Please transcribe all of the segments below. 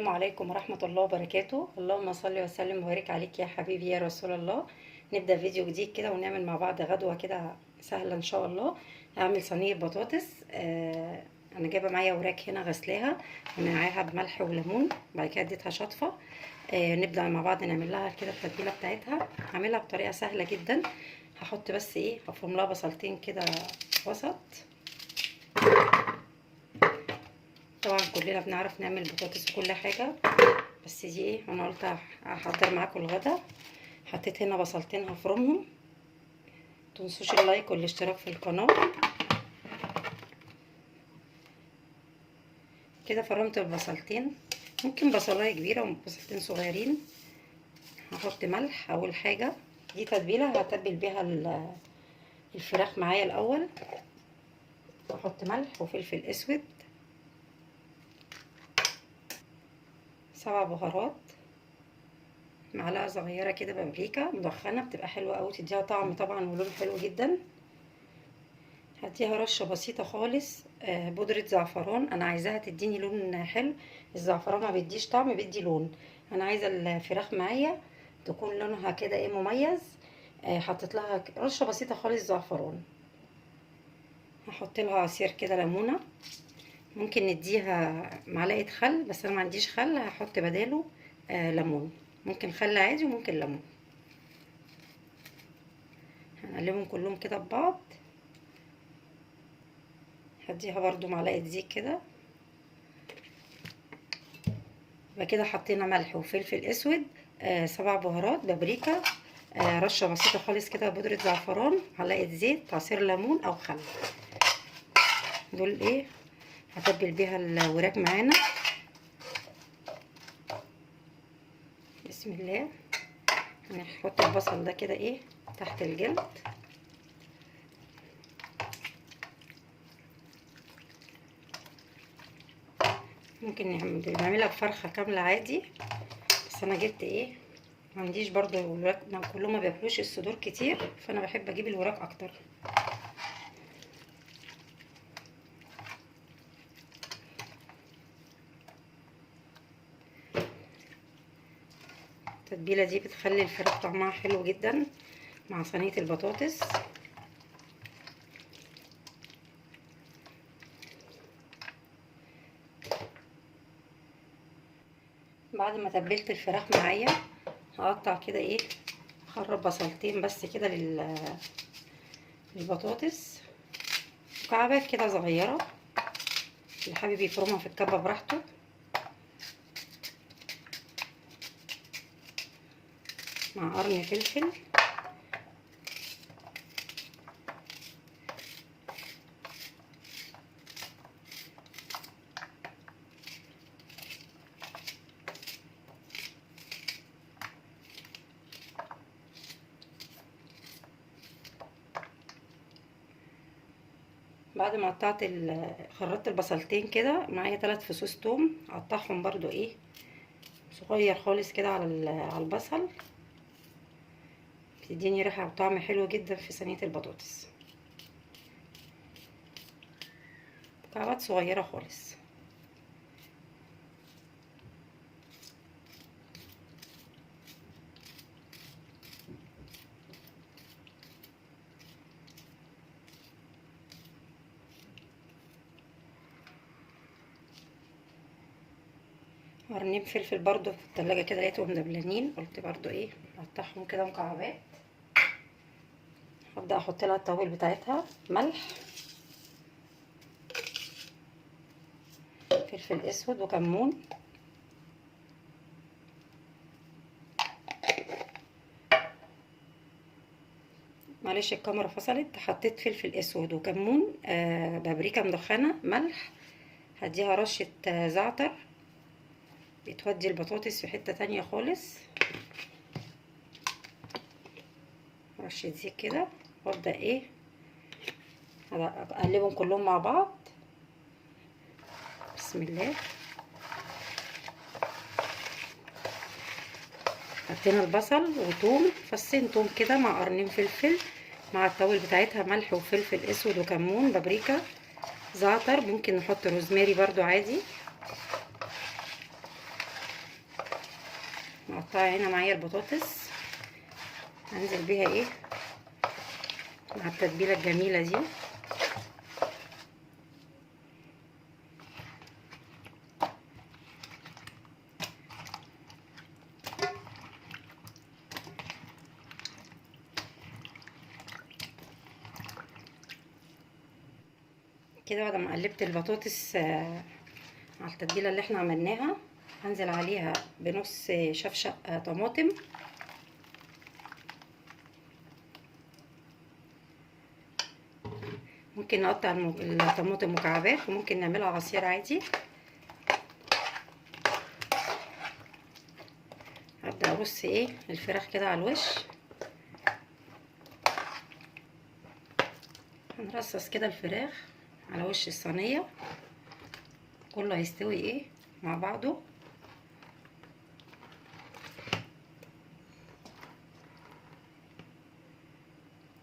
السلام عليكم ورحمة الله وبركاته. اللهم صل وسلم وبارك عليك يا حبيبي يا رسول الله. نبدأ فيديو جديد كده ونعمل مع بعض غدوة كده سهلة ان شاء الله. هعمل صينية بطاطس. انا جايبة معايا وراك هنا غسلاها ونقعها بملح وليمون، بعد كده اديتها شطفة. نبدأ مع بعض نعمل لها كده التتبيلة بتاعتها. هعملها بطريقة سهلة جدا. هحط بس هفرم لها بصلتين كده وسط. طبعا كلنا بنعرف نعمل بطاطس وكل حاجة، بس دي انا قلت احضر معاكم الغدا. حطيت هنا بصلتين هفرمهم. متنسوش اللايك والاشتراك في القناة. كده فرمت البصلتين، ممكن بصلايه كبيرة وبصلتين صغيرين. هحط ملح اول حاجة. دي تتبيلة هتبل بيها الفراخ معايا الاول. هحط ملح وفلفل اسود، 7 بهارات، معلقه صغيره كده بابريكا مدخنه بتبقى حلوه قوي، تديها طعم طبعا ولون حلو جدا. هديها رشه بسيطه خالص بودره زعفران، انا عايزاها تديني لون حلو. الزعفران ما بيديش طعم، بيدي لون. انا عايزه الفراخ معايا تكون لونها كده مميز. حطيت لها رشه بسيطه خالص زعفران. هحط لها عصير كده ليمونه، ممكن نديها معلقه خل، بس انا ما عنديش خل هحط بداله ليمون. ممكن خل عادي وممكن ليمون. هنقلبهم كلهم كده ببعض. هديها برضو معلقه زيت كده. يبقى كده حطينا ملح وفلفل اسود، 7 بهارات، بابريكا، رشه بسيطه خالص كده بودره زعفران، معلقه زيت، عصير ليمون او خل. دول هتبل بيها الوراك معانا. بسم الله. هنحط البصل ده كده تحت الجلد. ممكن نعملها بفرخه كامله عادي، بس انا جبت ما عنديش برضو الوراك، كلهم ما بياكلوش الصدور كتير، فانا بحب اجيب الوراك اكتر. التتبيله دي بتخلي الفراخ طعمها حلو جدا مع صينيه البطاطس. بعد ما تبلت الفراخ معايا هقطع كده اخرب بصلتين بس كده للبطاطس، مكعبات كده صغيره. اللي حابب يفرمها في الكبه براحته. مع قرن فلفل، بعد ما خرطت البصلتين كده معايا 3 فصوص توم، اقطعهم برضو صغير خالص كده على البصل. بتديني ريحه وطعم حلو جدا في صينيه البطاطس. مكعبات صغيره خالص. قرنين فلفل برضو في التلاجة كده لقيتهم دبلانين، قلت برضو اقطعهم كده مكعبات. هبدأ احط لها التوابل بتاعتها، ملح، فلفل اسود وكمون. معلش الكاميرا فصلت. حطيت فلفل اسود وكمون، بابريكا مدخنه، ملح. هديها رشه زعتر، بتودي البطاطس في حته تانية خالص. رشه زيت كده، وابدا اقلبهم كلهم مع بعض. بسم الله. حطينا البصل وتوم، فصين توم كده مع قرنين فلفل، مع التوابل بتاعتها ملح وفلفل اسود وكمون، بابريكا، زعتر. ممكن نحط روزماري برضو عادي. مقطعه هنا معايا البطاطس، هنزل بيها ايه مع التتبيله الجميله دي. كده بعد ما قلبت البطاطس على التتبيله اللي احنا عملناها، هنزل عليها بنص شفشق طماطم، ممكن نقطع الطماطم مكعبات وممكن نعملها عصير عادي. هبدأ ارص ايه الفراخ كده على الوش، هنرصص كده الفراخ على وش الصينيه، كله هيستوي ايه مع بعضه.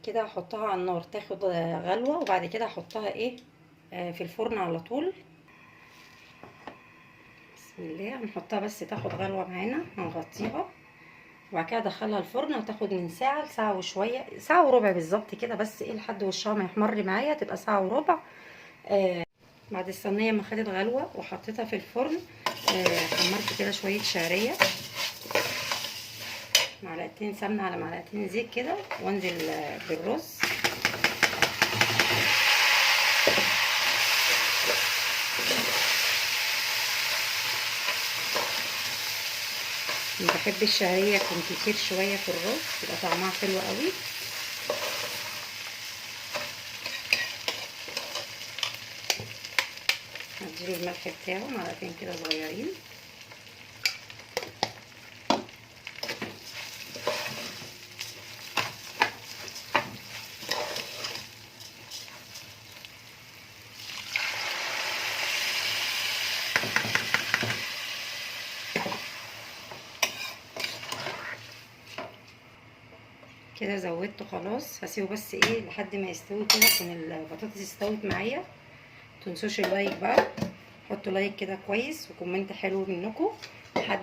كده هحطها على النار تاخد غلوه، وبعد كده هحطها ايه في الفرن على طول. بسم الله، هنحطها بس تاخد غلوه معانا، هنغطيها وبعد كده ادخلها الفرن، وتاخد من ساعه لساعه وشويه، ساعه وربع بالظبط كده، بس ايه لحد وشها ما يحمر معايا تبقى ساعه وربع. بعد الصينيه ما خدت غلوه وحطيتها في الفرن، حمرت كده شويه شعريه، معلقتين سمنه على معلقتين زيت كده، وانزل بالرز. بحب الشعريه يكون كتير شويه في الرز، يبقى طعمها حلو قوي. هديله الملح بتاعه معلقتين كده صغيرين. كده زودته خلاص، هسيبه بس ايه لحد ما يستوي كده، تكون البطاطس استوت معايا. متنسوش اللايك بقى، حطوا لايك كده كويس وكومنت حلو منكم لحد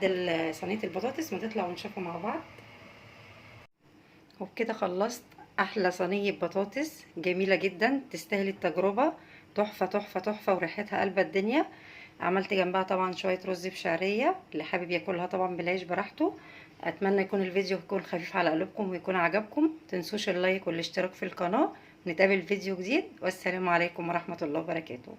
صينيه البطاطس ما تطلع ونشوفها مع بعض. وبكده خلصت احلى صينيه بطاطس جميله جدا، تستاهل التجربه، تحفه تحفه تحفه وريحتها قلب الدنيا. عملت جنبها طبعا شويه رز بشعريه، اللي حابب ياكلها طبعا بالعيش براحته. اتمنى يكون الفيديو يكون خفيف على قلوبكم ويكون عجبكم، متنسوش اللايك والاشتراك في القناه. نتقابل في فيديو جديد، والسلام عليكم ورحمه الله وبركاته.